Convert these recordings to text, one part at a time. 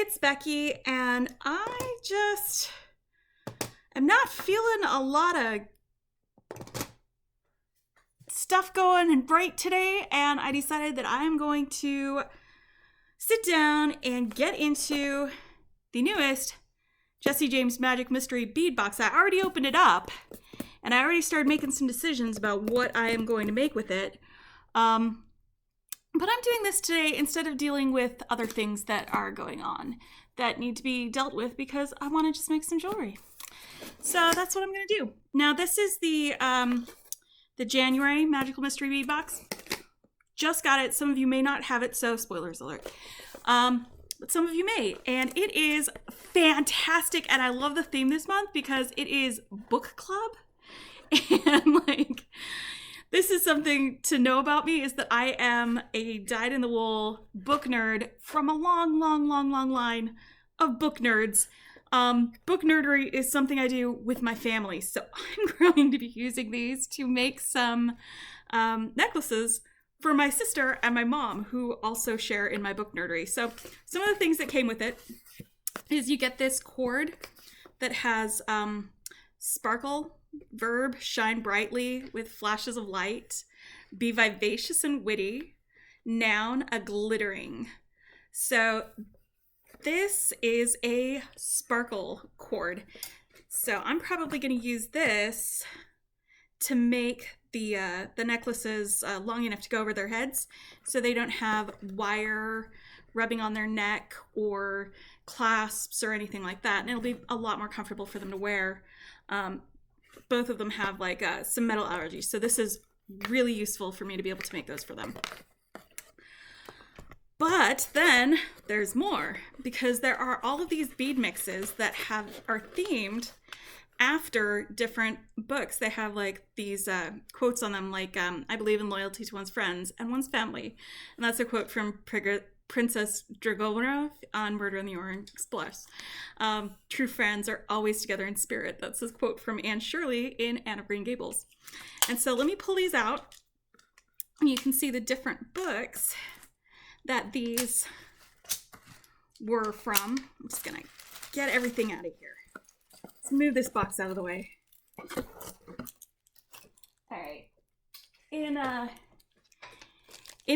it's Becky, and I just am not feeling a lot of stuff going and bright today, and I decided that I am going to sit down and get into the newest Jesse James Magic Mystery Bead box. I already opened it up, and I already started making some decisions about what I am going to make with it. But I'm doing this today instead of dealing with other things that are going on that need to be dealt with because I want to just make some jewelry. So that's what I'm going to do. Now this is the January Magical Mystery Bead box. Just got it. Some of you may not have it, so spoilers alert. But some of you may. And it is fantastic, and I love the theme this month because it is book club. And like, this is something to know about me, is that I am a dyed-in-the-wool book nerd from a long line of book nerds. Book nerdery is something I do with my family, so I'm going to be using these to make some necklaces for my sister and my mom, who also share in my book nerdery. So some of the things that came with it is you get this cord that has sparkle, verb, shine brightly with flashes of light, be vivacious and witty, noun, a glittering. So this is a sparkle cord. So I'm probably going to use this to make the necklaces long enough to go over their heads so they don't have wire rubbing on their neck or clasps or anything like that. And it'll be a lot more comfortable for them to wear. Both of them have like some metal allergies, so this is really useful for me to be able to make those for them. But then there's more, because there are all of these bead mixes that are themed after different books. They have like these quotes on them, like I believe in loyalty to one's friends and one's family, and that's a quote from Princess Dragonov on Murder in the Orient Express. True friends are always together in spirit. That's a quote from Anne Shirley in Anne of Green Gables. And so let me pull these out, and you can see the different books that these were from. I'm just gonna get everything out of here. Let's move this box out of the way. All right. In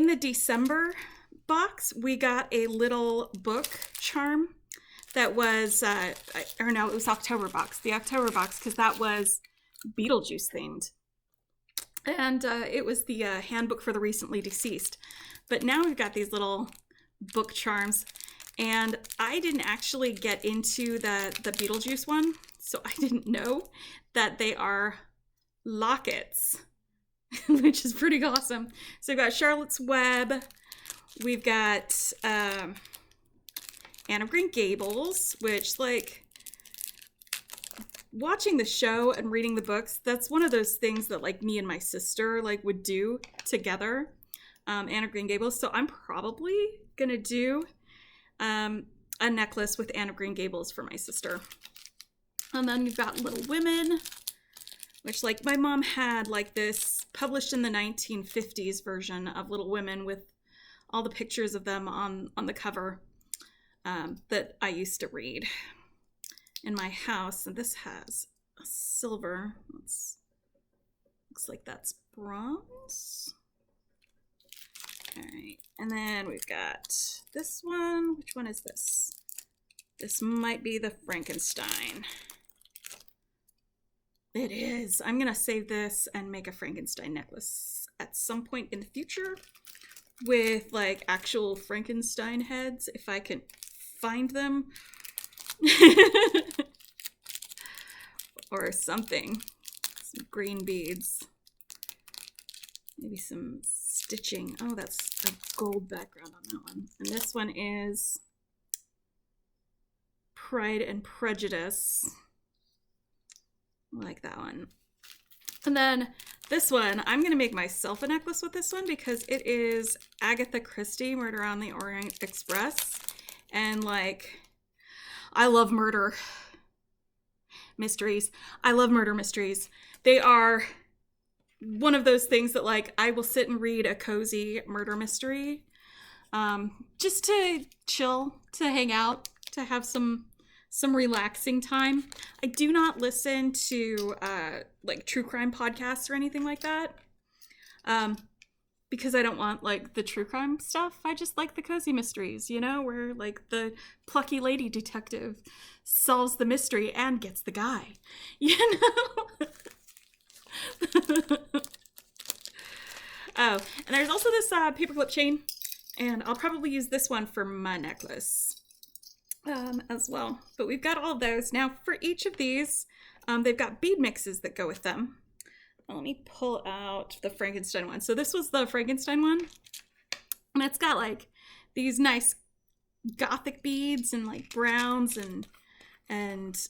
the December box, we got a little book charm that was, it was October box. The October box, because that was Beetlejuice themed. And it was the handbook for the recently deceased. But now we've got these little book charms. And I didn't actually get into the Beetlejuice one, so I didn't know that they are lockets, which is pretty awesome. So we've got Charlotte's Web. We've got Anne of Green Gables, which, like, watching the show and reading the books, that's one of those things that, like, me and my sister, like, would do together, Anne of Green Gables. So I'm probably gonna do a necklace with Anne of Green Gables for my sister. And then we've got Little Women, which, like, my mom had, like, this published in the 1950s version of Little Women with all the pictures of them on the cover that I used to read in my house. And this has a silver. Looks like that's bronze. All right. And then we've got this one. Which one is this? This might be the Frankenstein. It is. I'm going to save this and make a Frankenstein necklace at some point in the future with, like, actual Frankenstein heads, if I can find them. Or something. Some green beads. Maybe some stitching. Oh, that's a gold background on that one. And this one is Pride and Prejudice. I like that one. And then this one, I'm going to make myself a necklace with this one because it is Agatha Christie, Murder on the Orient Express. And, like, I love murder mysteries. I love murder mysteries. They are one of those things that, like, I will sit and read a cozy murder mystery just to chill, to hang out, to have some relaxing time. I do not listen to like true crime podcasts or anything like that. Because I don't want like the true crime stuff. I just like the cozy mysteries, you know, where like the plucky lady detective solves the mystery and gets the guy, you know? Oh, and there's also this paperclip chain, and I'll probably use this one for my necklace as well. But we've got all of those. Now for each of these, they've got bead mixes that go with them. Let me pull out the Frankenstein one. So this was the Frankenstein one. And it's got like these nice gothic beads and like browns and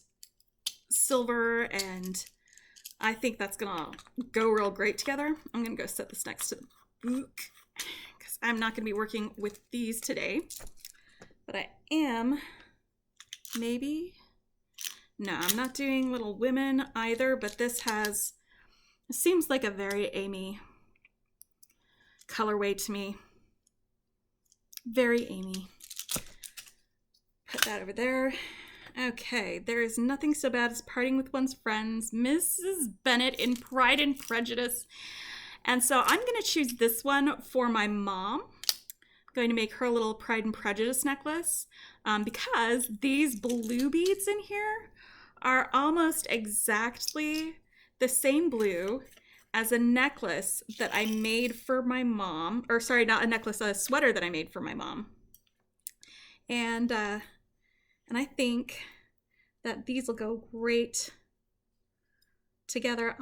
silver, and I think that's gonna go real great together. I'm gonna go set this next to the book because I'm not gonna be working with these today. But I am maybe, no, I'm not doing Little Women either, but this has, it seems like a very Amy colorway to me. Very Amy. Put that over there. Okay, there is nothing so bad as parting with one's friends. Mrs. Bennet in Pride and Prejudice. And so I'm going to choose this one for my mom. I'm going to make her a little Pride and Prejudice necklace because these blue beads in here are almost exactly the same blue as a necklace that I made for my mom, or sorry, not a necklace, a sweater that I made for my mom. And I think that these will go great together.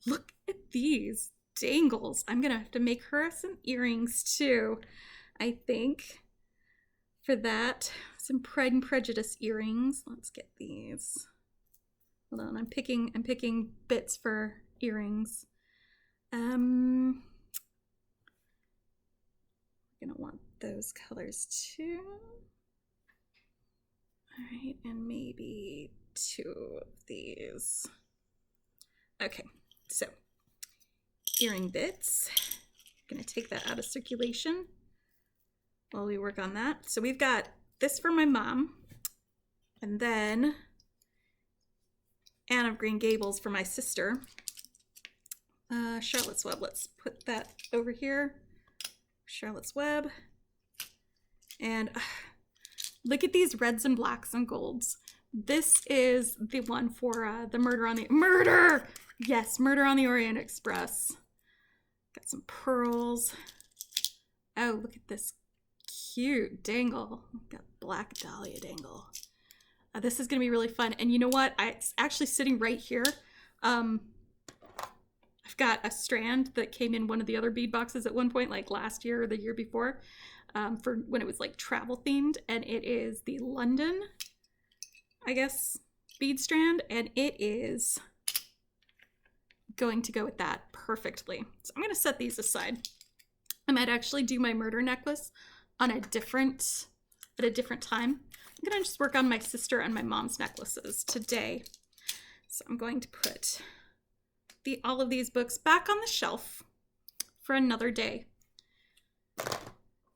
Look at these dangles. I'm gonna have to make her some earrings too, I think, for that. Some Pride and Prejudice earrings. Let's get these. Hold on, I'm picking bits for earrings. I'm gonna want those colors too. All right, and maybe 2 of these. Okay, so earring bits. I'm gonna take that out of circulation while we work on that. So we've got this for my mom, and then Anne of Green Gables for my sister. Charlotte's Web, let's put that over here. Charlotte's Web. And look at these reds and blacks and golds. This is the one for the Murder on the Orient Express. Got some pearls. Oh, look at this cute dangle. Got black dahlia dangle. This is gonna be really fun. And you know what? It's actually sitting right here. I've got a strand that came in one of the other bead boxes at one point, like last year or the year before, for when it was like travel themed, and it is the London, I guess, bead strand, and it is going to go with that perfectly. So I'm gonna set these aside. I might actually do my murder necklace on at a different time. I'm gonna just work on my sister and my mom's necklaces today. So I'm going to put all of these books back on the shelf for another day.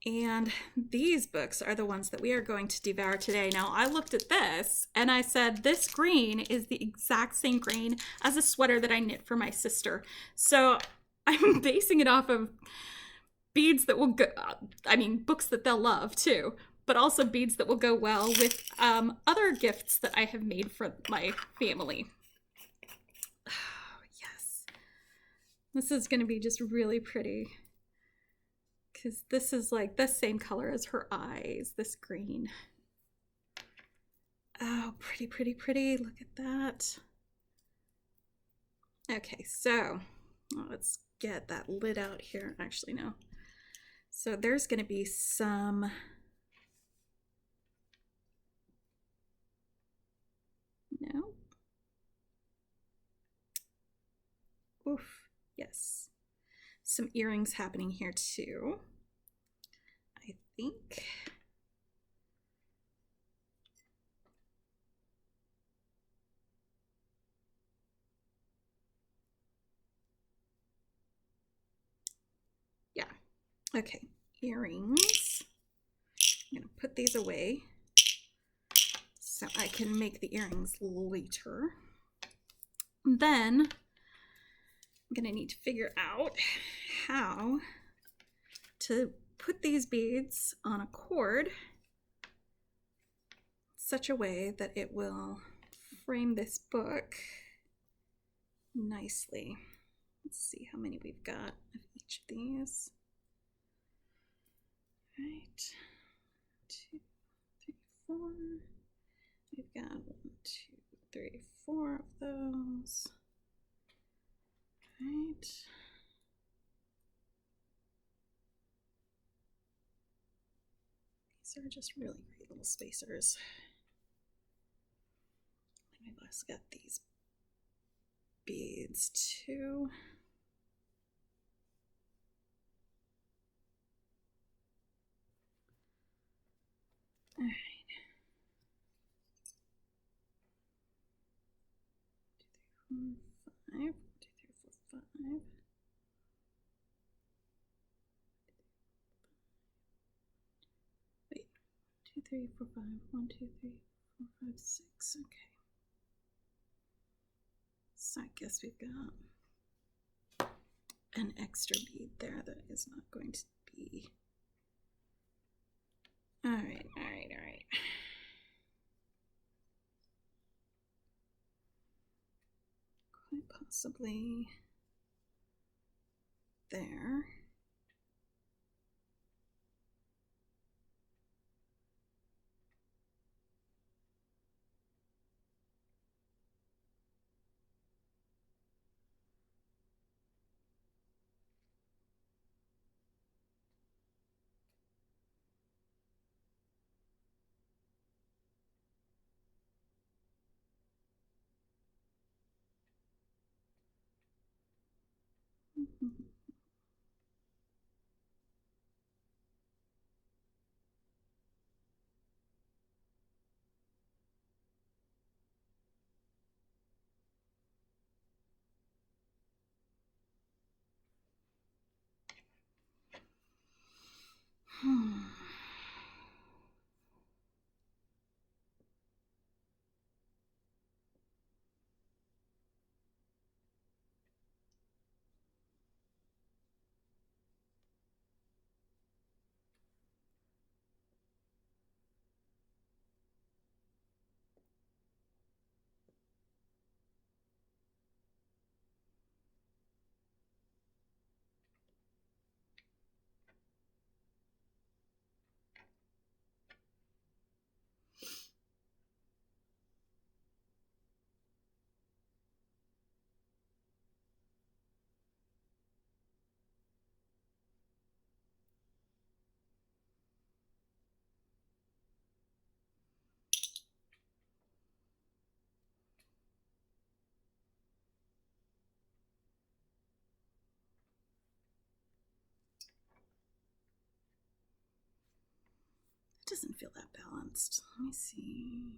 And these books are the ones that we are going to devour today. Now, I looked at this and I said, this green is the exact same green as a sweater that I knit for my sister. So I'm basing it off of beads that will go, books that they'll love too, but also beads that will go well with other gifts that I have made for my family. This is going to be just really pretty because this is like the same color as her eyes, this green. Oh, pretty, pretty, pretty. Look at that. Okay, so let's get that lid out here. Actually, no. So there's going to be some... No. Oof. Yes, some earrings happening here too, I think. Yeah, okay, earrings. I'm gonna put these away so I can make the earrings later. Then I'm gonna need to figure out how to put these beads on a cord such a way that it will frame this book nicely. Let's see how many we've got of each of these. Right, 2, 3, 4. We've got 1, 2, 3, 4 of those. Right. These are just really great little spacers. And I've also got these beads too. All right. 1, 2, 3, 4, 5. 1, 2, 3, 4, 5. Wait. 2, 3, 4, 5. 1, 2, 3, 4, 5, 6. Okay. So I guess we've got an extra bead there that is not going to be. All right, all right, all right. Quite possibly there. It doesn't feel that balanced. Let me see.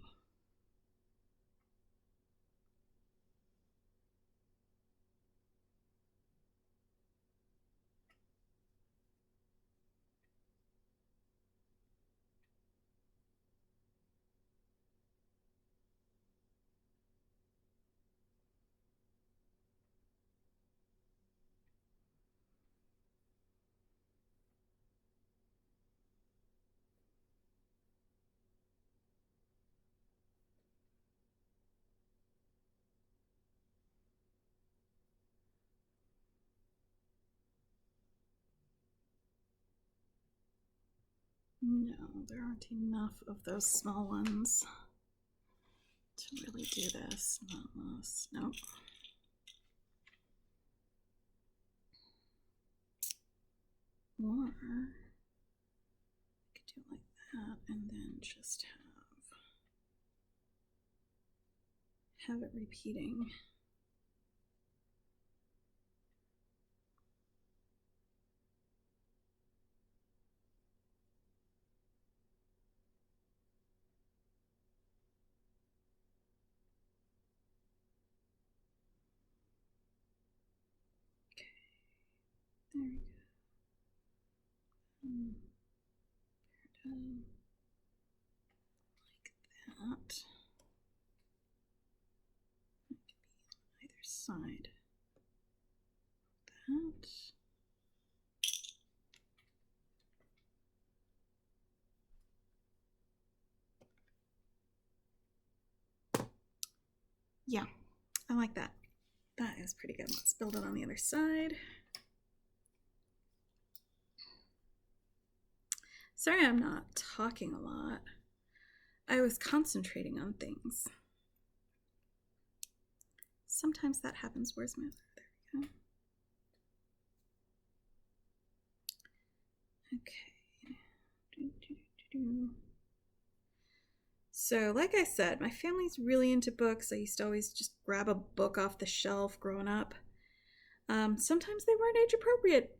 No, there aren't enough of those small ones to really do this. Not this. Nope. Or I could do it like that and then just have it repeating. There we go. Like that. that. Either side. That. Yeah, I like that. That is pretty good. Let's build it on the other side. Sorry I'm not talking a lot. I was concentrating on things. Sometimes that happens. Where's my... There we go. Okay. So, like I said, my family's really into books. I used to always just grab a book off the shelf growing up. Sometimes they weren't age appropriate.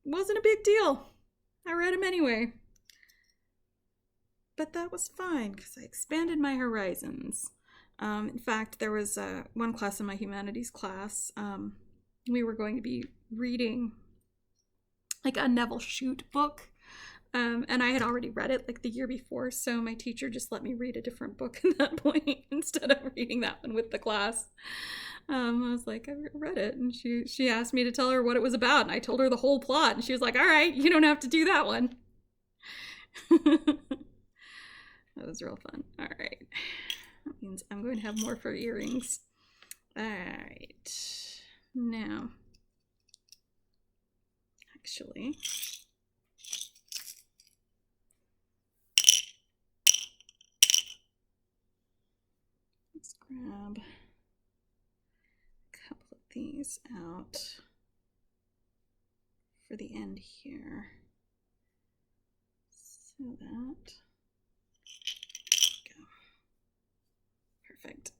Wasn't a big deal. I read them anyway. But that was fine because I expanded my horizons. In fact, there was one class in my humanities class. We were going to be reading like a Neville Shute book. And I had already read it like the year before, so my teacher just let me read a different book at that point instead of reading that one with the class. I was like, I read it, and she asked me to tell her what it was about, and I told her the whole plot, and she was like, all right, you don't have to do that one. That was real fun. All right. That means I'm going to have more for earrings. All right. Now, actually... let's grab a couple of these out for the end here. So that, go. Perfect.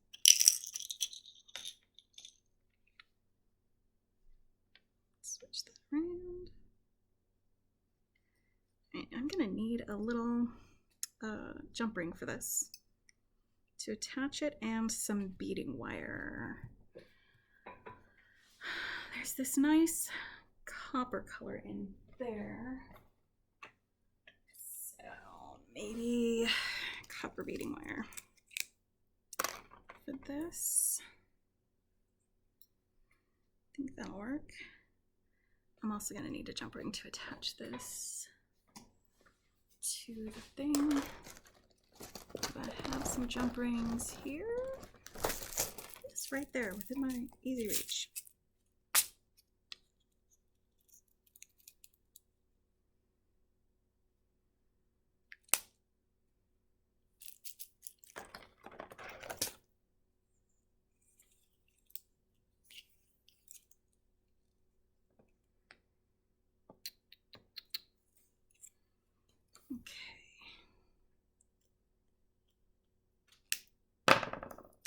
Switch that around. All right, I'm gonna need a little jump ring for this to attach it and some beading wire. There's this nice copper color in there. So maybe copper beading wire for this. I think that'll work. I'm also gonna need a jump ring to attach this to the thing. I have some jump rings here, just right there within my easy reach.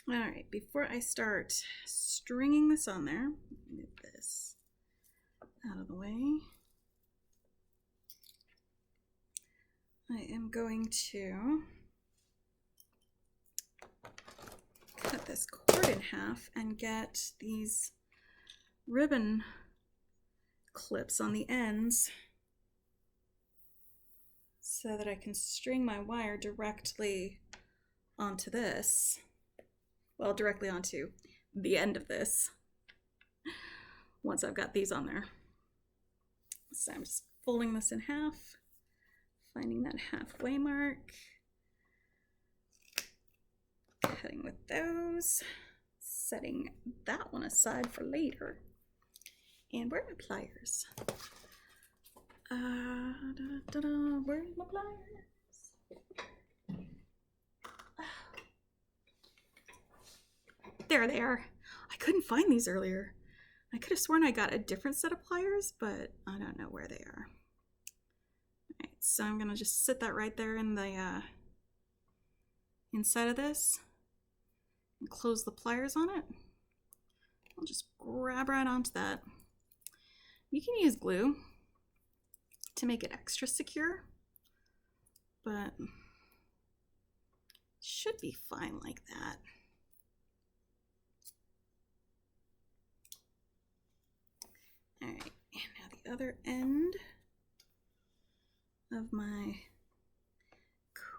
All right, before I start stringing this on there, move this out of the way. I am going to cut this cord in half and get these ribbon clips on the ends so that I can string my wire directly onto this. Well, directly onto the end of this once I've got these on there. So I'm just folding this in half, finding that halfway mark, cutting with those, setting that one aside for later. And where are my pliers? Where's my pliers? There they are. I couldn't find these earlier. I could have sworn I got a different set of pliers, but I don't know where they are. All right, so I'm gonna just sit that right there in the inside of this and close the pliers on it. I'll just grab right onto that. You can use glue to make it extra secure, but it should be fine like that. All right, and now the other end of my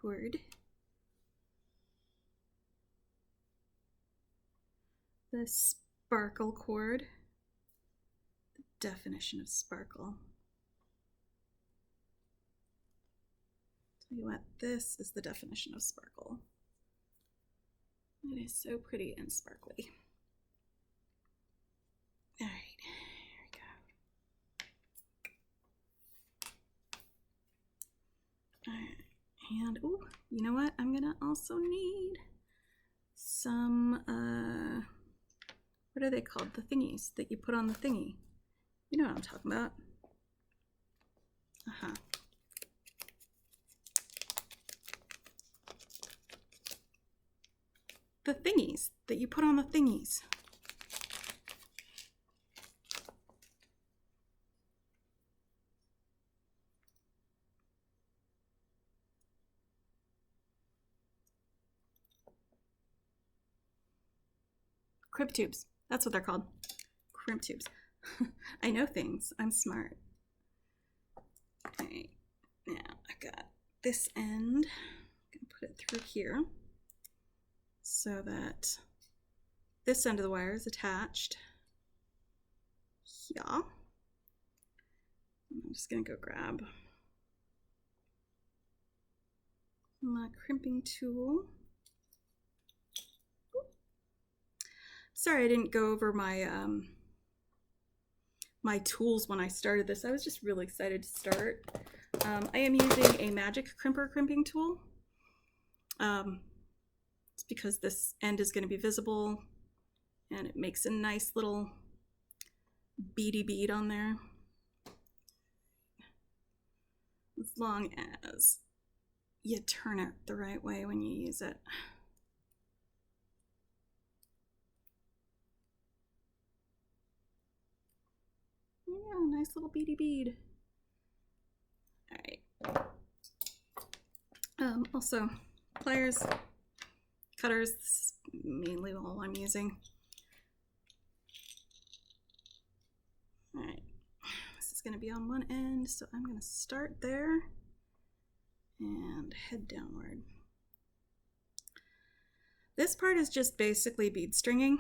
cord. the sparkle cord. The definition of sparkle. Tell you what, this is the definition of sparkle. It is so pretty and sparkly. All right, here we go. All right, and oh, you know what? I'm gonna also need some, what are they called? The thingies that you put on the thingy. You know what I'm talking about. The thingies that you put on the thingies. Crimp tubes. That's what they're called. Crimp tubes. I know things. I'm smart. Okay. Now I've got this end. I'm going to put it through here so that this end of the wire is attached. Yeah. I'm just going to go grab my crimping tool. Sorry I didn't go over my my tools when I started this. I was just really excited to start. I am using a magic crimping tool. It's because this end is going to be visible and it makes a nice little beady bead on there. As long as you turn it the right way when you use it. Yeah, nice little beady bead. All right. Also, pliers, cutters, this is mainly all I'm using. All right, this is going to be on one end, so I'm going to start there and head downward. This part is just basically bead stringing,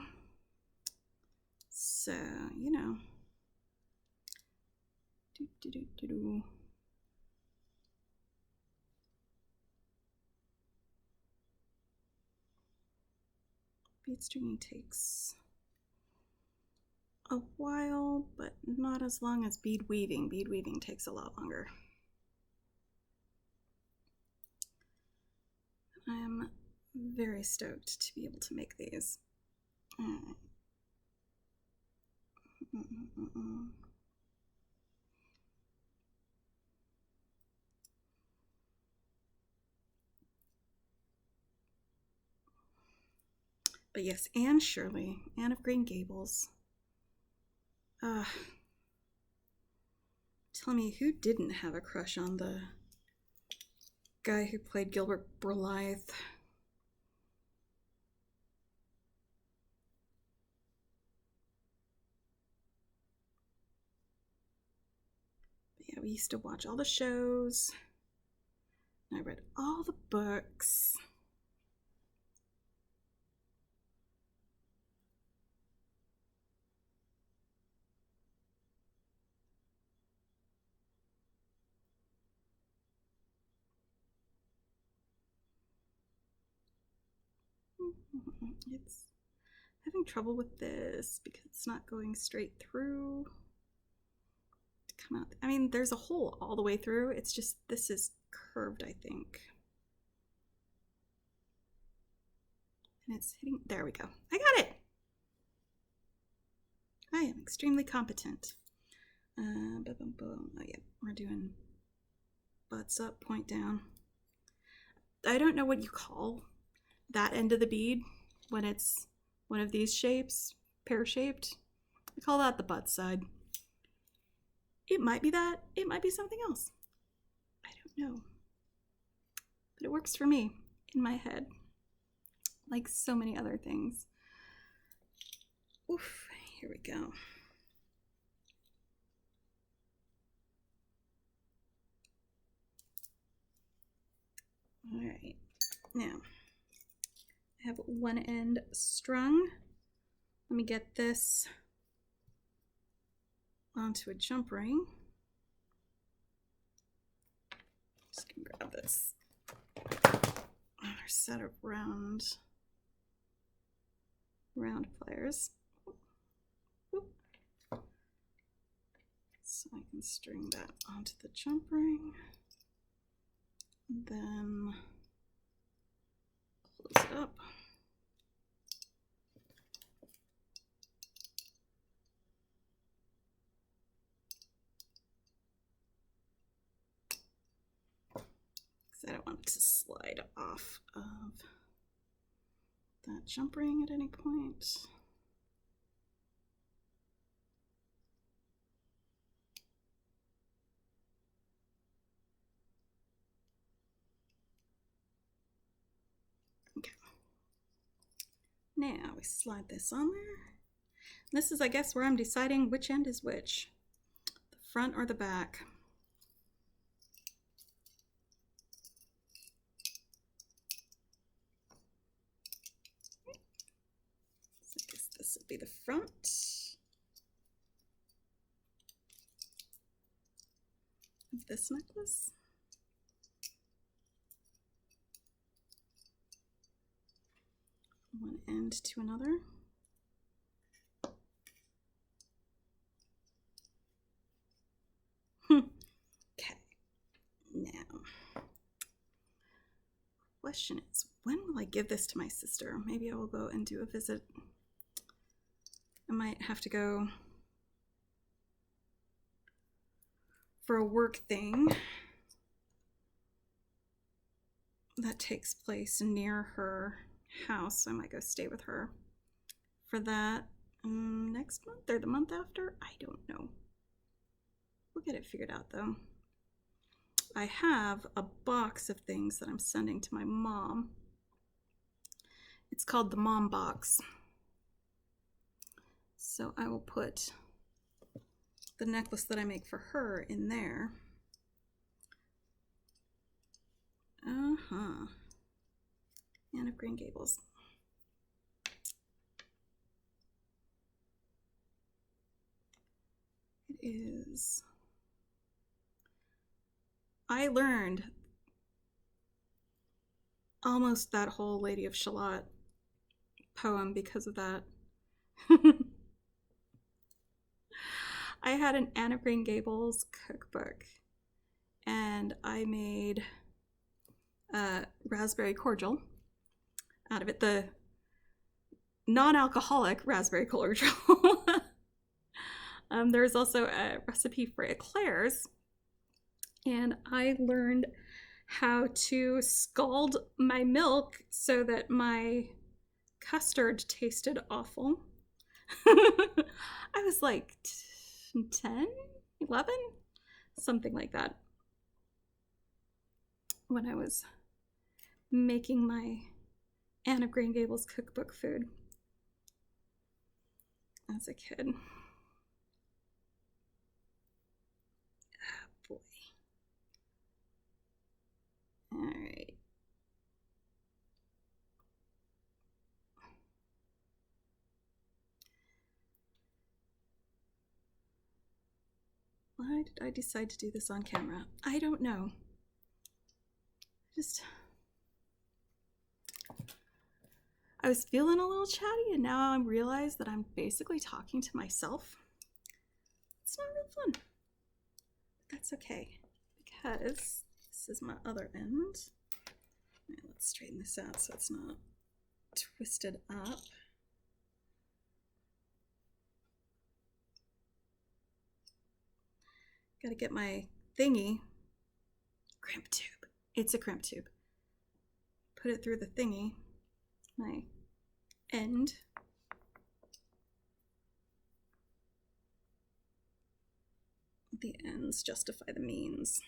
so you know. Bead stringing takes a while, but not as long as bead weaving. Bead weaving takes a lot longer. I'm very stoked to be able to make these. But yes, Anne Shirley, Anne of Green Gables. Tell me who didn't have a crush on the guy who played Gilbert Blythe. But yeah, we used to watch all the shows. I read all the books. It's having trouble with this because it's not going straight through to come out. I mean, there's a hole all the way through. It's just this is curved, I think. And it's hitting. There we go. I got it. I am extremely competent. Oh yeah, we're doing butts up, point down. I don't know what you call that end of the bead when it's one of these shapes, pear-shaped. I call that the butt side. It might be that, it might be something else. I don't know. But it works for me in my head, like so many other things. Oof, here we go. All right, now I have one end strung Let me get this onto a jump ring. Just gonna grab this other set of round pliers. So I can string that onto the jump ring, then close it up. Because I don't want it to slide off of that jump ring at any point. Okay. Now we slide this on there. This is, I guess, where I'm deciding which end is which, the front or the back. So I guess this will be the front. Of this necklace. One end to another. Okay, now, question is, when will I give this to my sister? Maybe I will go and do a visit. I might have to go for a work thing that takes place near her house. I might go stay with her for that next month or the month after. I don't know. We'll get it figured out though. I have a box of things that I'm sending to my mom. It's called the Mom Box. So I will put the necklace that I make for her in there. Anne of Green Gables. It is. I learned almost that whole Lady of Shalott poem because of that. I had an Anne of Green Gables cookbook and I made raspberry cordial out of it, the non-alcoholic raspberry cordial. There's also a recipe for eclairs, and I learned how to scald my milk so that my custard tasted awful. I was like 10, 11, something like that, when I was making my Anne of Green Gables cookbook food as a kid. Oh boy. All right. Why did I decide to do this on camera? I don't know. I was feeling a little chatty, and now I realize that I'm basically talking to myself. It's not real fun. That's okay, because this is my other end. All right, let's straighten this out so it's not twisted up. Gotta get my thingy, crimp tube. It's a crimp tube. Put it through the thingy, my end. The ends justify the means.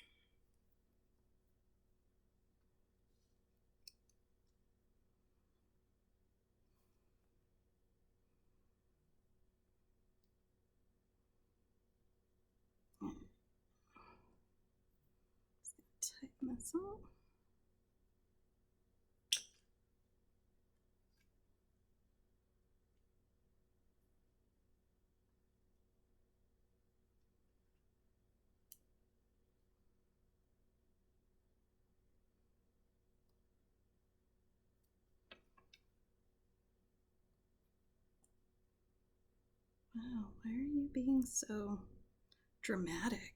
Just tighten this up. Wow, why are you being so dramatic?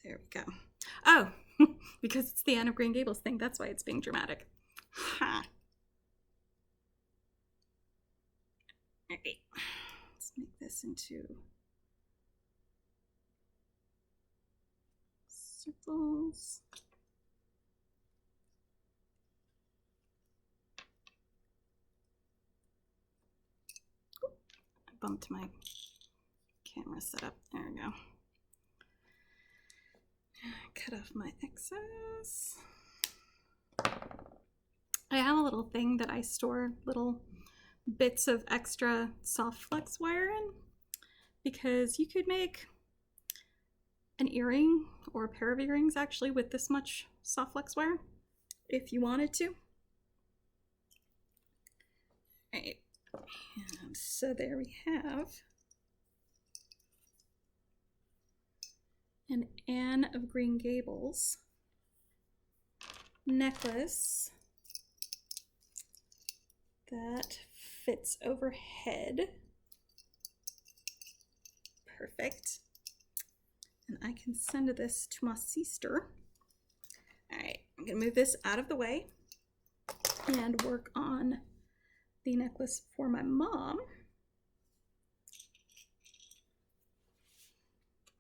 There we go. Oh, because it's the Anne of Green Gables thing. That's why it's being dramatic. Ha. All right. Let's make this into circles. I bumped my camera setup. There we go. Cut off my excess. I have a little thing that I store little bits of extra soft flex wire in, because you could make an earring or a pair of earrings actually with this much soft flex wire if you wanted to. All right, and so there we have an Anne of Green Gables necklace that fits overhead. Perfect. And I can send this to my sister. All right, I'm gonna move this out of the way and work on the necklace for my mom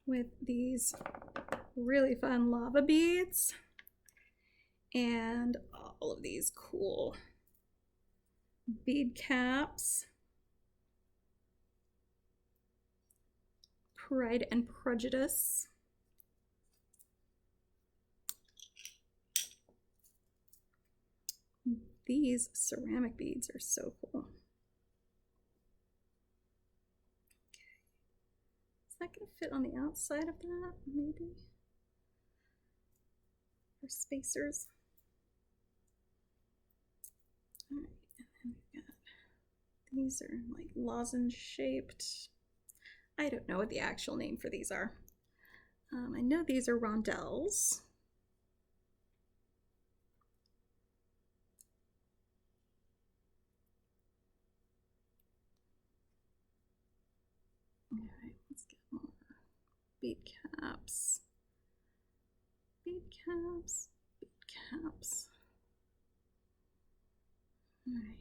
with these really fun lava beads and all of these cool bead caps. Pride and Prejudice. These ceramic beads are so cool. Okay. Is that going to fit on the outside of that? Maybe. For spacers. All right, and then we've got, these are like lozenge shaped. I don't know what the actual name for these are. I know these are rondelles. All right, let's get more bead caps. Bead caps, bead caps. All right.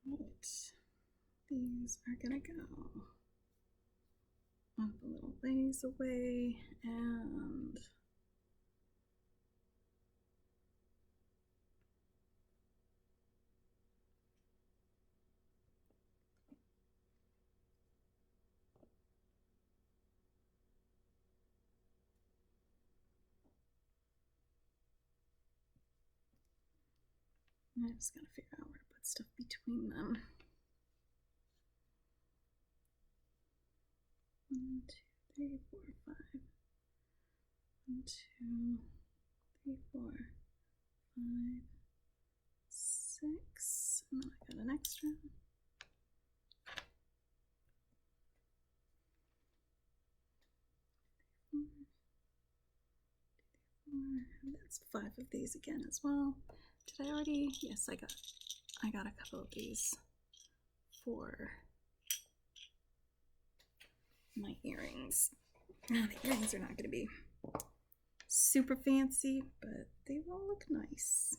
Right. These are gonna go up a little ways away, and I just gotta figure out where to put stuff between them. 1, 2, 3, 4, 5. 1, 2, 3, 4, 5, 6. And then I got an extra. That's 5 of these again as well. Did I already? Yes, I got a couple of these for my earrings. Now the earrings are not going to be super fancy, but they will look nice.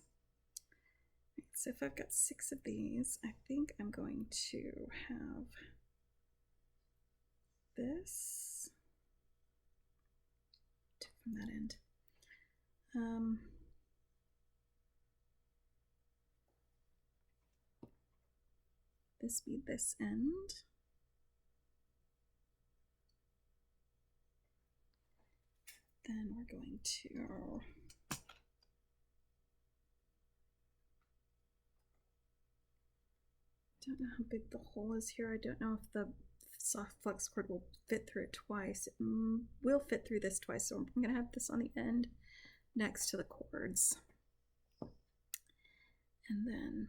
So if I've got 6 of these, I think I'm going to have this from that end. This be this end. Then we're going to don't know how big the hole is here. I don't know if the soft flex cord will fit through it twice. It will fit through this twice, so I'm going to have this on the end next to the cords. And then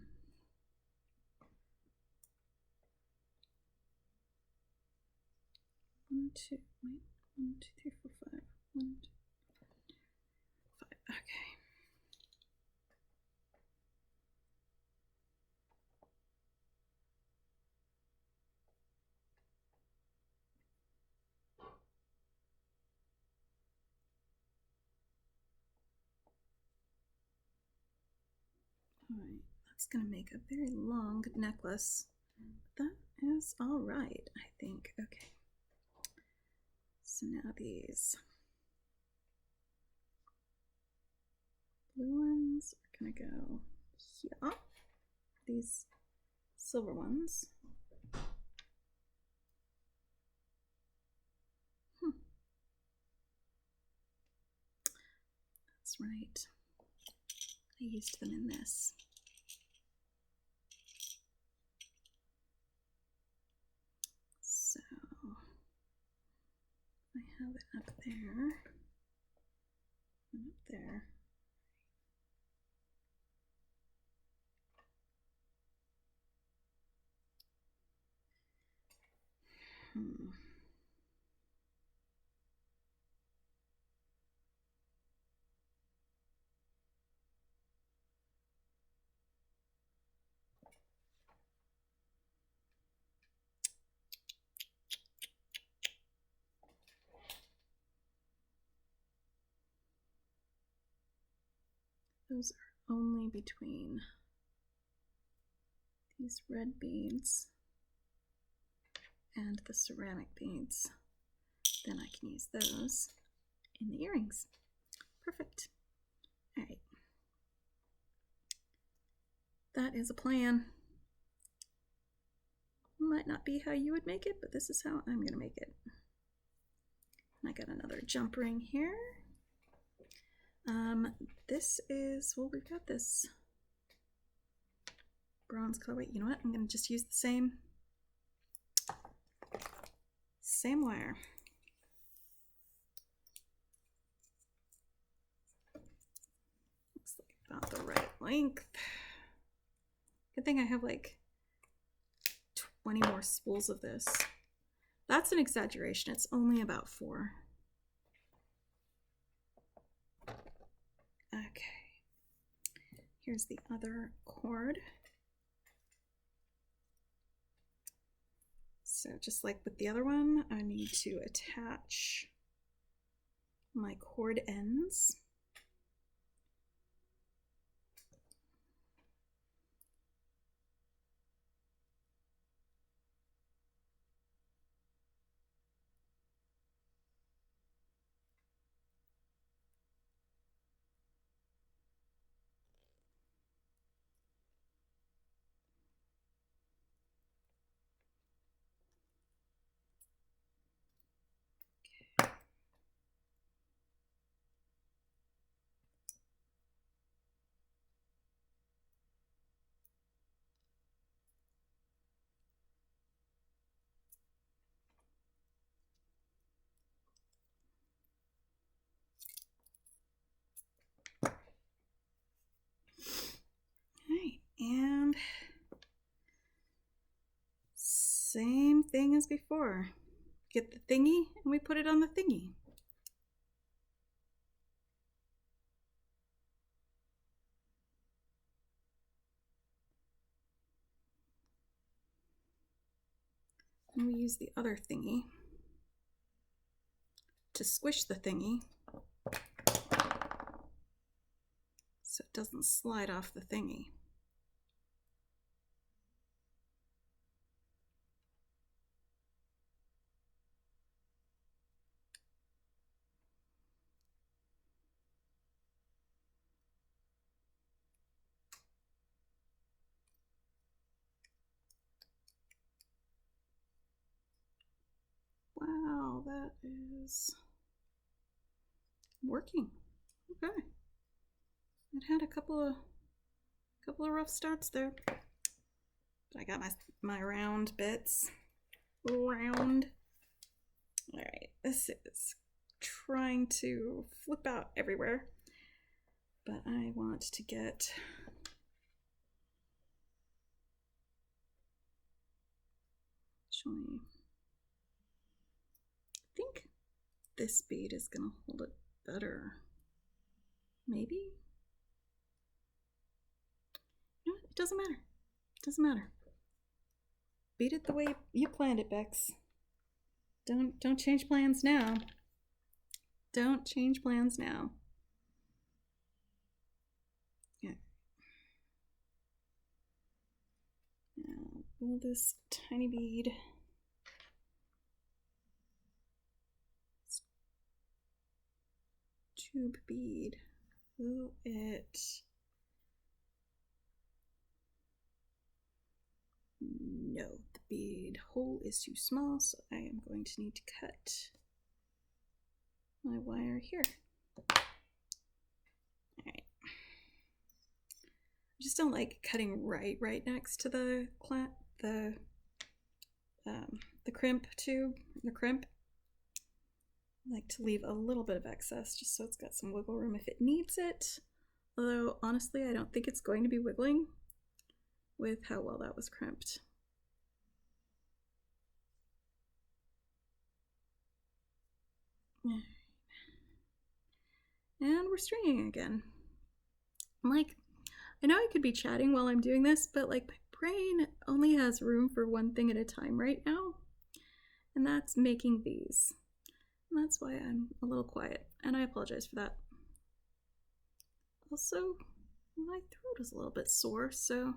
one, two, 3, 4, 5. 1, 2, 5. Okay. All right, that's going to make a very long necklace. That is all right, I think. Okay. So now these blue ones are going to go here. These silver ones. That's right. I used them in this. So I have it up there and up there. Those are only between these red beads and the ceramic beads. Then I can use those in the earrings. Perfect. All right. That is a plan. Might not be how you would make it, but this is how I'm going to make it. And I got another jump ring here. This is, well, we've got this bronze color. Wait, you know what? I'm going to just use the same wire. Looks like about the right length. Good thing I have like 20 more spools of this. That's an exaggeration. It's only about 4. Okay. Here's the other cord. So just like with the other one, I need to attach my cord ends. And same thing as before. Get the thingy and we put it on the thingy. And we use the other thingy to squish the thingy so it doesn't slide off the thingy. Wow, that is working. Okay. It had a couple of rough starts there. I got my round bits. Round. All right, this is trying to flip out everywhere, but I want to get actually, I think this bead is gonna hold it better. Maybe? You know what? It doesn't matter. It doesn't matter. Beat it the way you planned it, Bex. Don't change plans now. Don't change plans now. Yeah. Now, pull this tiny bead. Tube bead. Will it? No, the bead hole is too small, so I am going to need to cut my wire here. Alright. I just don't like cutting right next to the crimp tube, the crimp. I like to leave a little bit of excess just so it's got some wiggle room if it needs it. Although, honestly, I don't think it's going to be wiggling with how well that was crimped. And we're stringing again. Like, I know I could be chatting while I'm doing this, but like my brain only has room for one thing at a time right now, and that's making these. And that's why I'm a little quiet, and I apologize for that. Also, my throat is a little bit sore, so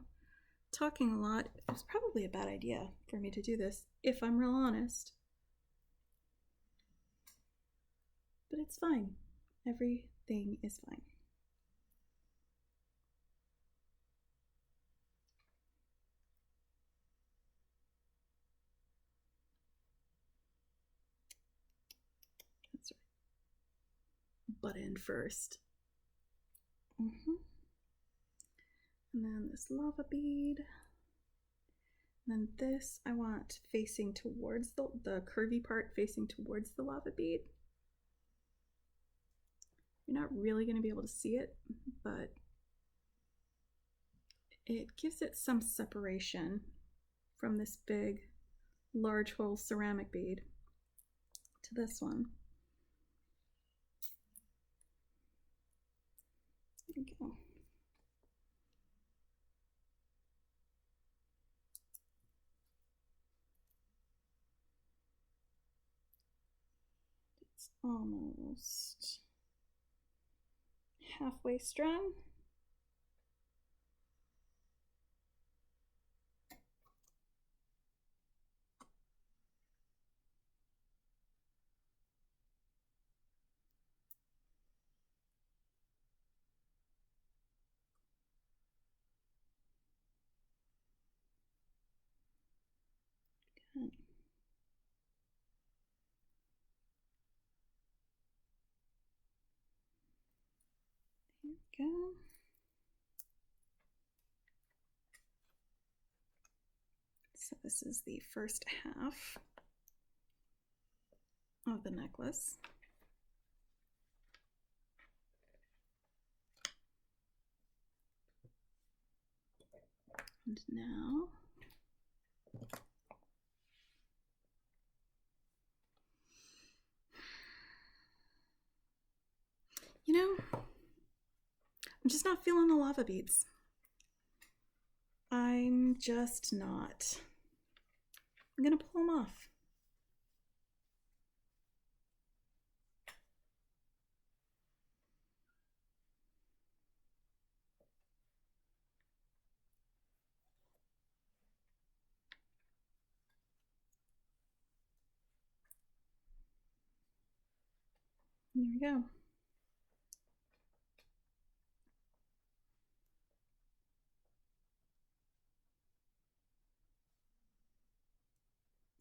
talking a lot is probably a bad idea for me to do this, if I'm real honest. But it's fine. Everything is fine. That's right. Butt end first. And then this lava bead. And then this I want facing towards the curvy part facing towards the lava bead. You're not really going to be able to see it, but it gives it some separation from this big, large hole ceramic bead to this one. There we go. It's almost halfway strung. Good. Here we go. So this is the first half of the necklace. And now you know, I'm just not feeling the lava beads. I'm just not. I'm gonna pull them off. There we go.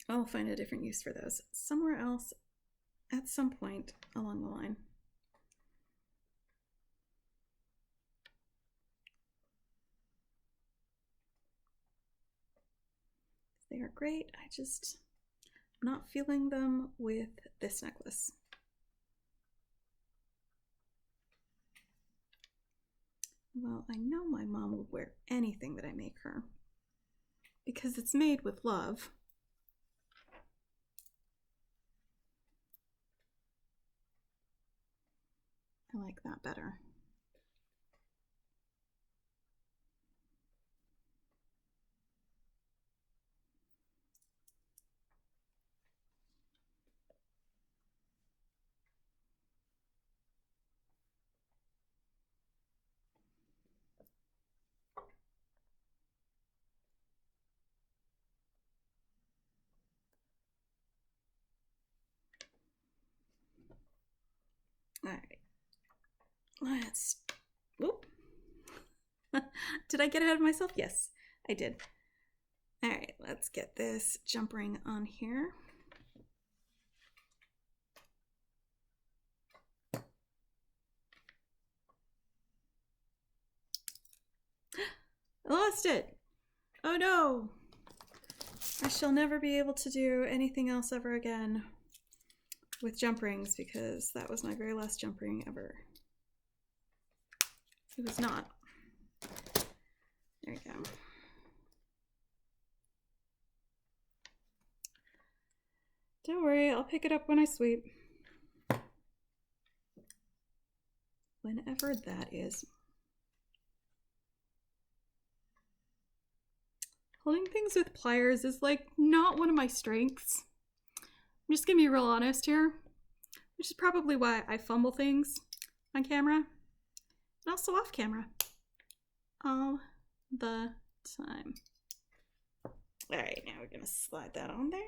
I'll find a different use for those somewhere else at some point along the line. They are great. I just not feeling them with this necklace. Well, I know my mom would wear anything that I make her because it's made with love. I like that better. All right, let's, whoop. Did I get ahead of myself? Yes, I did. All right, let's get this jump ring on here. I lost it. Oh no. I shall never be able to do anything else ever again with jump rings because that was my very last jump ring ever. It was not. There we go. Don't worry, I'll pick it up when I sweep. Whenever that is. Holding things with pliers is like not one of my strengths. I'm just gonna be real honest here, which is probably why I fumble things on camera and also off camera all the time. All right, now we're gonna slide that on there.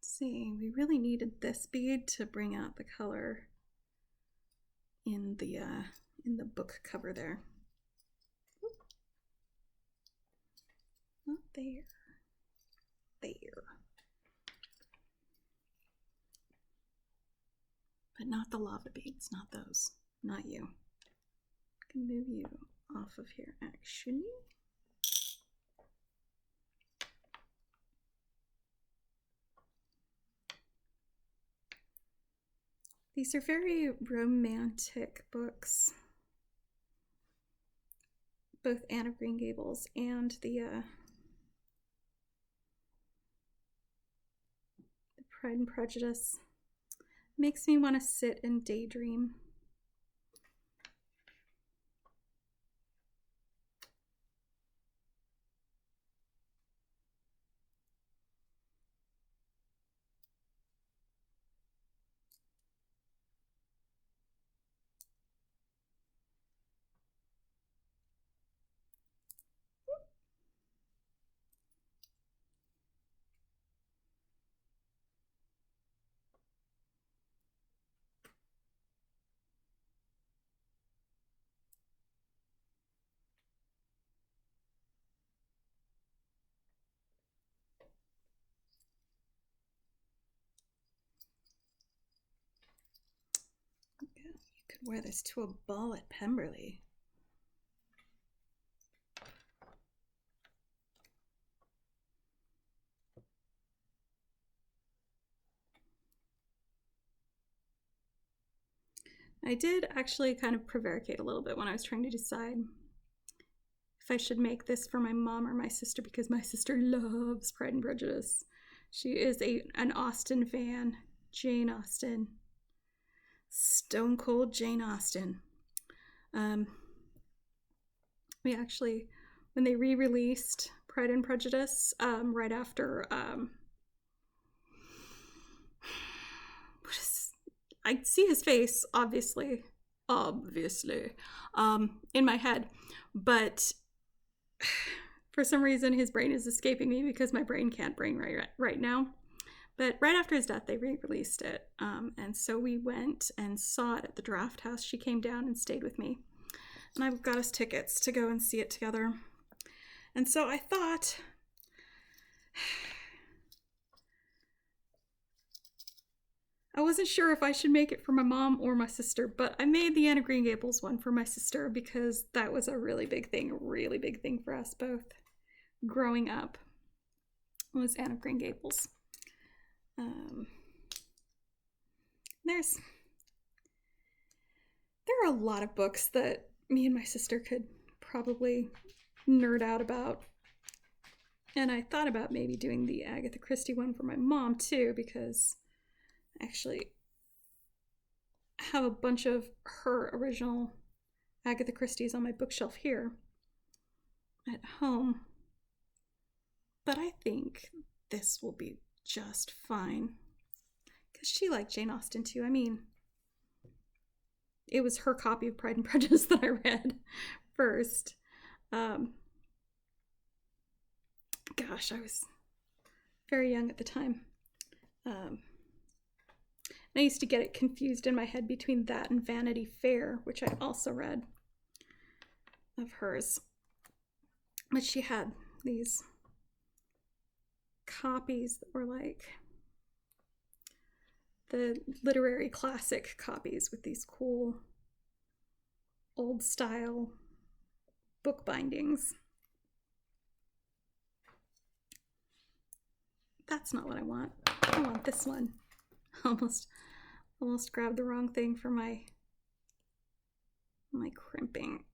See, we really needed this bead to bring out the color in the book cover there. Not there. There. But not the lava beads, not those. Not you. I can move you off of here actually. These are very romantic books. Both Anne of Green Gables and the Pride and Prejudice. Makes me want to sit and daydream. You could wear this to a ball at Pemberley. I did actually kind of prevaricate a little bit when I was trying to decide if I should make this for my mom or my sister because my sister loves Pride and Prejudice. She is an Austen fan, Jane Austen. Stone cold Jane Austen. We actually, when they re-released Pride and Prejudice, right after, I see his face, obviously, in my head, but for some reason his brain is escaping me because my brain can't brain right now. But right after his death, they re-released it. And so we went and saw it at the Draft House. She came down and stayed with me. And I got us tickets to go and see it together. And so I thought, I wasn't sure if I should make it for my mom or my sister, but I made the Anne of Green Gables one for my sister because that was a really big thing for us both growing up, was Anne of Green Gables. There are a lot of books that me and my sister could probably nerd out about. And I thought about maybe doing the Agatha Christie one for my mom too, because I actually have a bunch of her original Agatha Christie's on my bookshelf here at home. But I think this will be just fine. Because she liked Jane Austen too. I mean, it was her copy of Pride and Prejudice that I read first. Gosh, I was very young at the time. I used to get it confused in my head between that and Vanity Fair, which I also read of hers. But she had these copies that were like the literary classic copies with these cool old style book bindings. That's not what I want. I want this one. Almost grabbed the wrong thing for my crimping.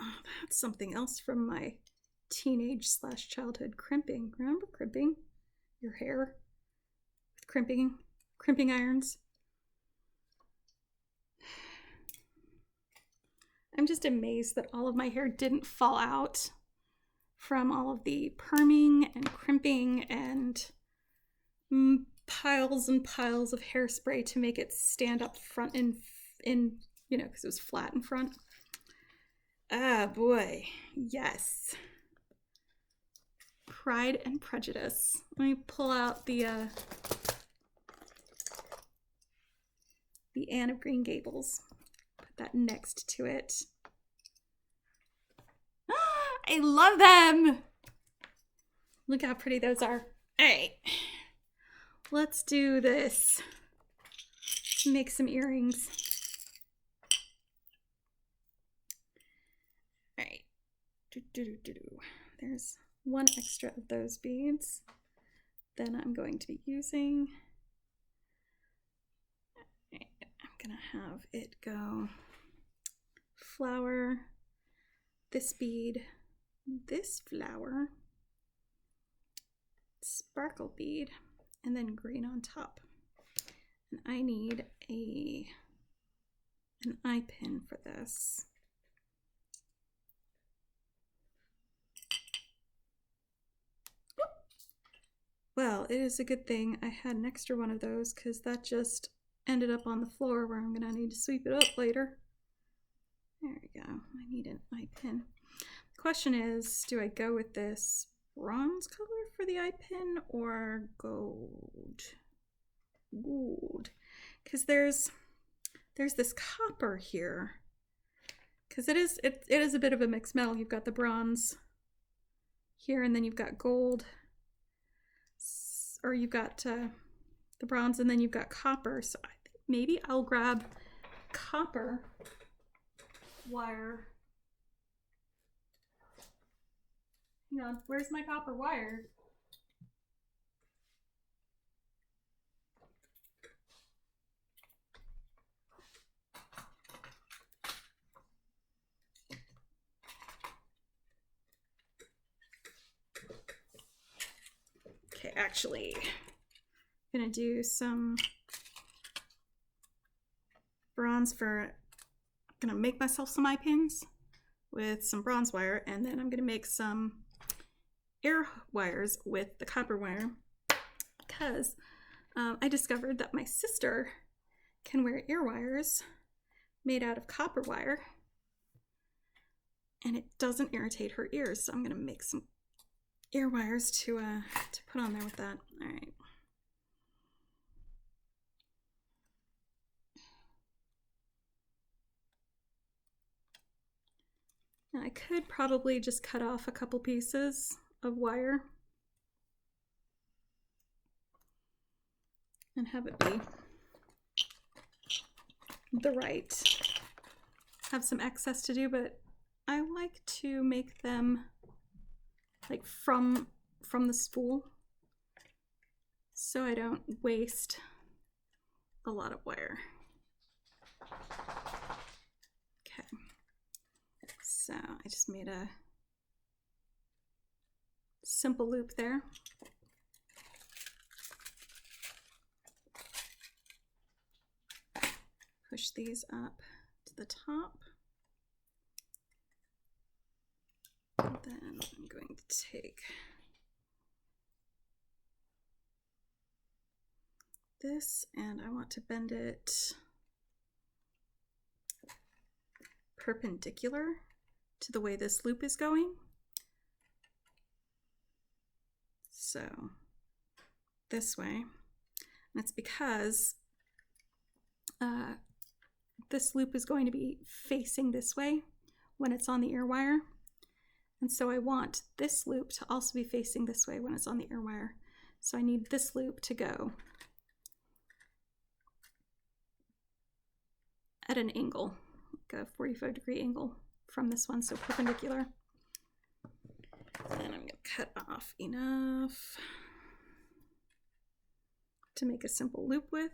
Oh, that's something else from my teenage/childhood crimping. Remember crimping your hair with crimping irons? I'm just amazed that all of my hair didn't fall out from all of the perming and crimping and piles and piles of hairspray to make it stand up front in because it was flat in front. Ah, boy. Yes. Pride and Prejudice. Let me pull out the Anne of Green Gables. Put that next to it. I love them! Look how pretty those are. All right. Let's do this. Make some earrings. All right. There's one extra of those beads. Then I'm going to be using. I'm gonna have it go flower, this bead, this flower, sparkle bead, and then green on top. And I need an eye pin for this. Well, it is a good thing I had an extra one of those because that just ended up on the floor where I'm gonna need to sweep it up later. There we go. I need an eye pin. The question is, do I go with this bronze color for the eye pin or gold? Gold. Because there's this copper here. Because it is a bit of a mixed metal. You've got the bronze here, and then you've got gold. Or you've got the bronze, and then you've got copper. So I think maybe I'll grab copper wire. Hang on, where's my copper wire? Okay, actually, I'm gonna do some bronze for, I'm gonna make myself some eye pins with some bronze wire, and then I'm gonna make some ear wires with the copper wire because I discovered that my sister can wear ear wires made out of copper wire and it doesn't irritate her ears. So I'm gonna make some ear wires to put on there with that. All right. Now I could probably just cut off a couple pieces of wire. and have it be the right. Have some excess to do, but I like to make them like from the spool so I don't waste a lot of wire. Okay, so I just made a simple loop there. Push these up to the top. And then I'm going to take this and I want to bend it perpendicular to the way this loop is going. So this way, and it's because this loop is going to be facing this way when it's on the ear wire. And so I want this loop to also be facing this way when it's on the ear wire. So I need this loop to go at an angle, like a 45-degree angle from this one, so perpendicular. And I'm going to cut off enough to make a simple loop with.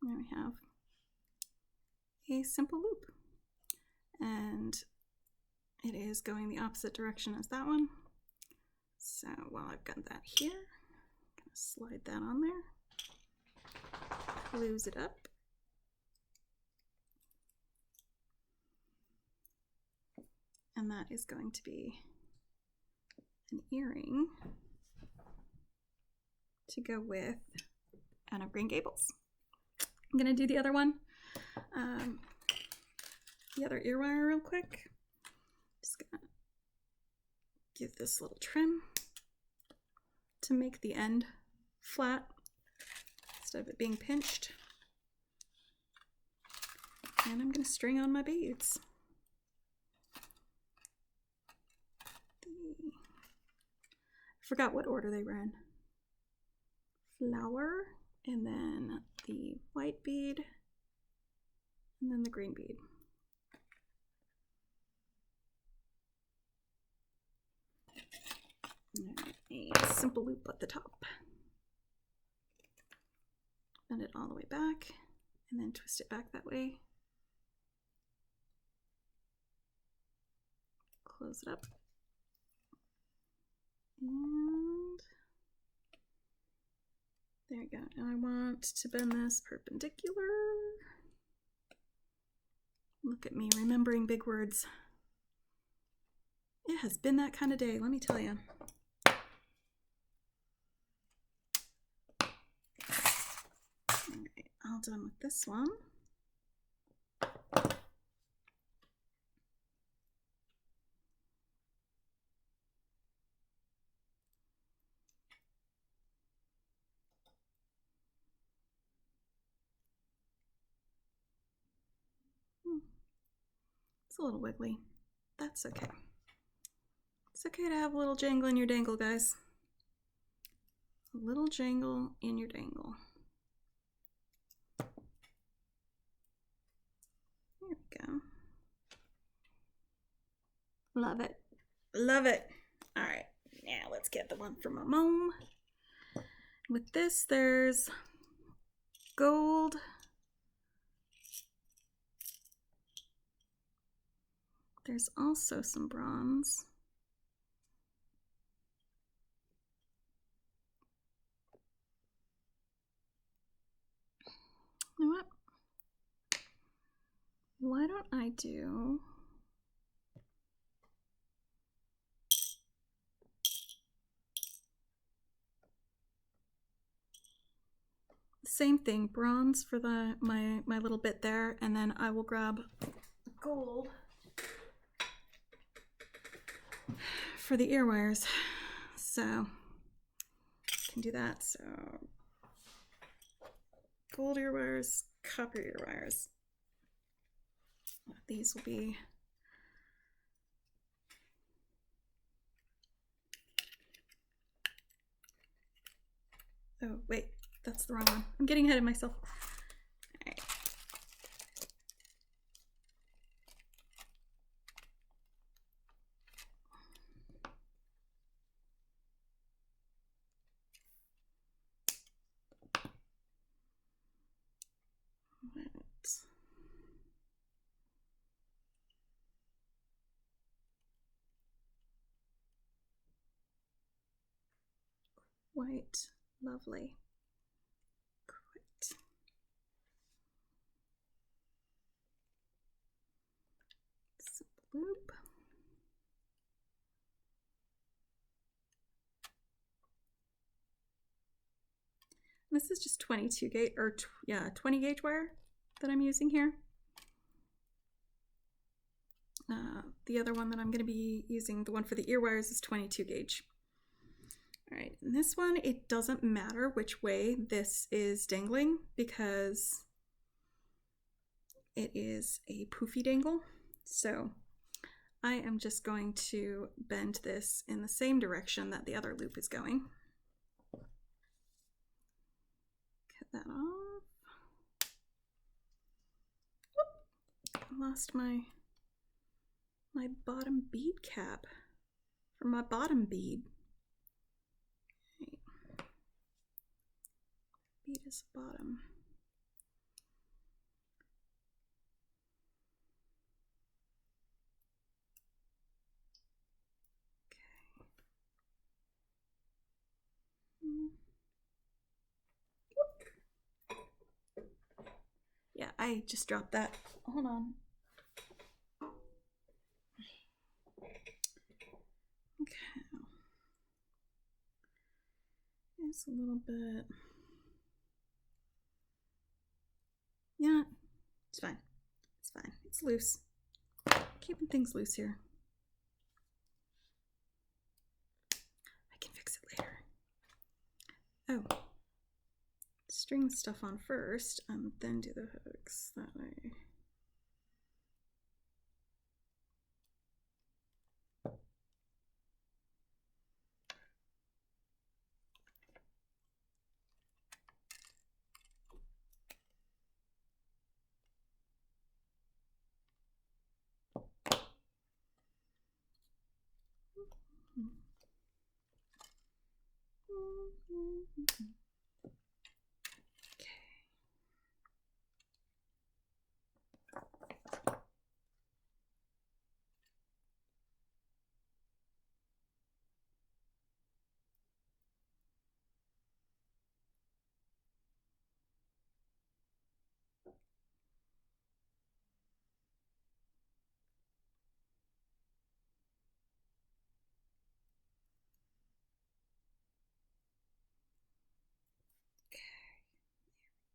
There we have a simple loop. And it is going the opposite direction as that one. So while I've got that here, I'm going to slide that on there, close it up. And that is going to be an earring to go with Anne of Green Gables. I'm going to do the other one, the other ear wire real quick. Just going to give this little trim to make the end flat instead of it being pinched. And I'm going to string on my beads. I forgot what order they were in. Flower, and then the white bead, and then the green bead. A simple loop at the top. Bend it all the way back, and then twist it back that way. Close it up. And there we go. And I want to bend this perpendicular. Look at me remembering big words. It has been that kind of day, let me tell you. Alright, all done with this one. It's a little wiggly. That's okay. It's okay to have a little jangle in your dangle, guys. A little jangle in your dangle. There we go. Love it. Love it. All right, now let's get the one for my mom. With this, there's gold. There's also some bronze. You know what? Why don't I do the same thing, bronze for my little bit there, and then I will grab gold for the ear wires. So I can do that. So gold ear wires, copper ear wires. These will be oh wait, that's the wrong one. I'm getting ahead of myself. All right. White, lovely. Great. Simple loop. This is just 22 gauge, or 20 gauge wire that I'm using here. The other one that I'm going to be using, the one for the ear wires, is 22 gauge. All right, and this one, it doesn't matter which way this is dangling because it is a poofy dangle. So I am just going to bend this in the same direction that the other loop is going. Cut that off. Whoop. I lost my bottom bead cap for my bottom bead. Right. Bead is bottom. Yeah, I just dropped that. Hold on. Okay. It's a little bit. Yeah, it's fine. It's fine. It's loose. Keeping things loose here. I can fix it later. Oh. String the stuff on first and then do the hooks that way.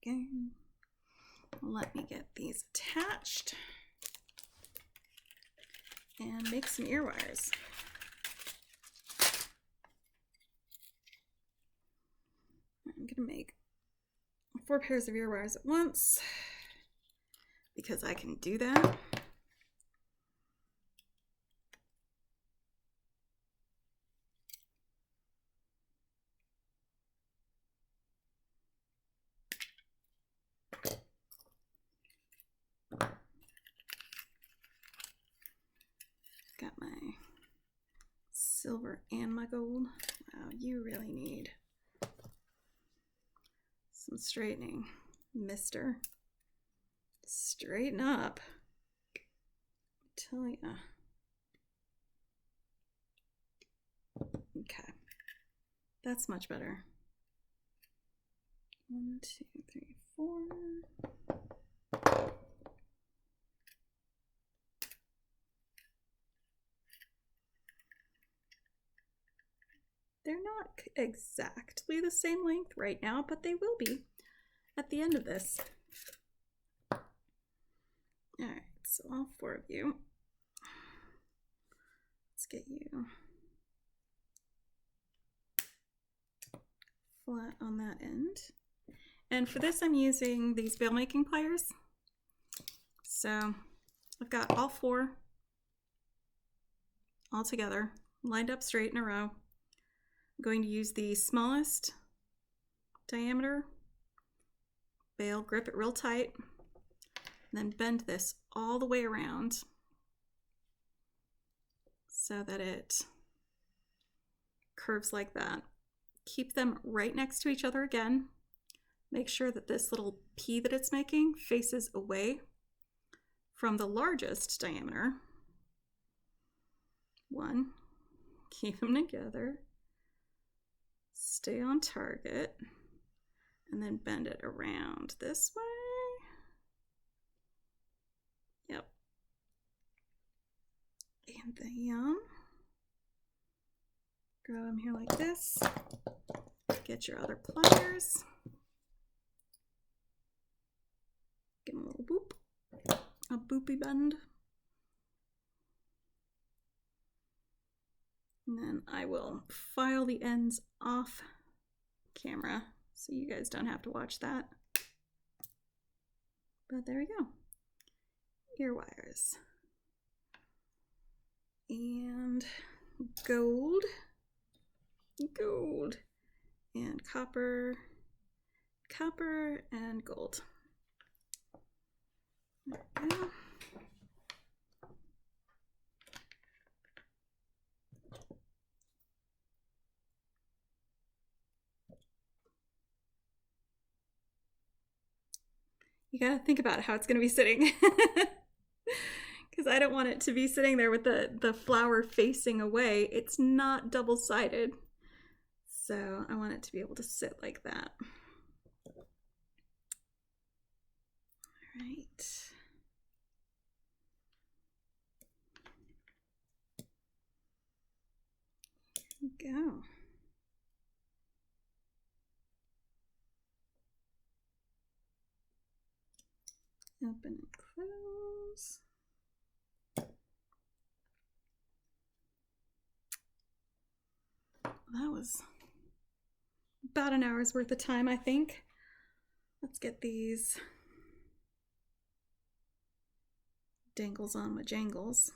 Again, let me get these attached and make some ear wires. I'm gonna make 4 pairs of ear wires at once because I can do that. Got my silver and my gold. Wow, you really need some straightening, mister. Straighten up. I tell ya. Okay, that's much better. 1, 2, 3, 4. They're not exactly the same length right now, but they will be at the end of this. All right, so all 4 of you. Let's get you flat on that end. And for this, I'm using these veil making pliers. So I've got all 4 all together, lined up straight in a row. I'm going to use the smallest diameter veil, grip it real tight, and then bend this all the way around so that it curves like that. Keep them right next to each other again. Make sure that this little P that it's making faces away from the largest diameter. 1, keep them together, stay on target, and then bend it around this way. Yep. And then grab them here like this. Get your other pliers. Give them a little boop. A boopy bend. And then I will file the ends off camera so you guys don't have to watch that. But there we go. Ear wires. And gold. Gold. And copper. Copper and gold. There we go. You gotta think about how it's gonna be sitting. Because I don't want it to be sitting there with the flower facing away. It's not double-sided. So I want it to be able to sit like that. All right. Here we go. Open and close. That was about an hour's worth of time, I think. Let's get these dangles on my jangles.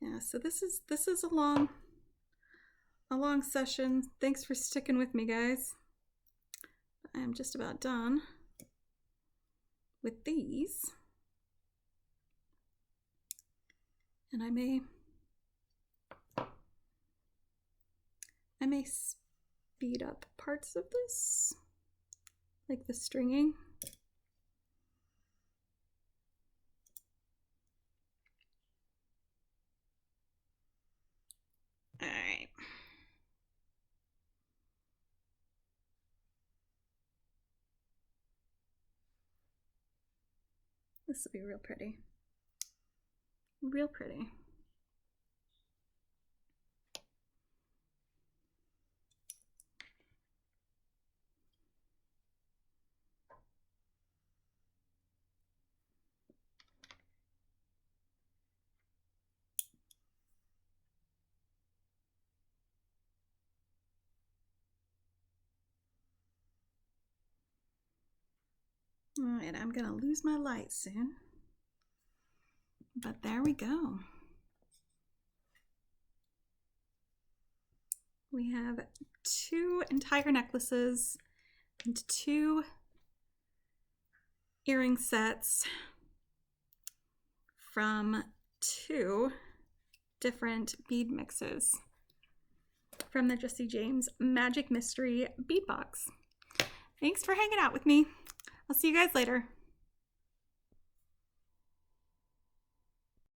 Yeah, so this is a long session. Thanks for sticking with me, guys. I am just about done with these. And I may speed up parts of this, like the stringing. All right. This will be real pretty. Real pretty. All right, I'm gonna lose my light soon. But there we go. We have 2 entire necklaces and 2 earring sets from 2 different bead mixes from the Jesse James Magic Mystery Bead Box. Thanks for hanging out with me. I'll see you guys later.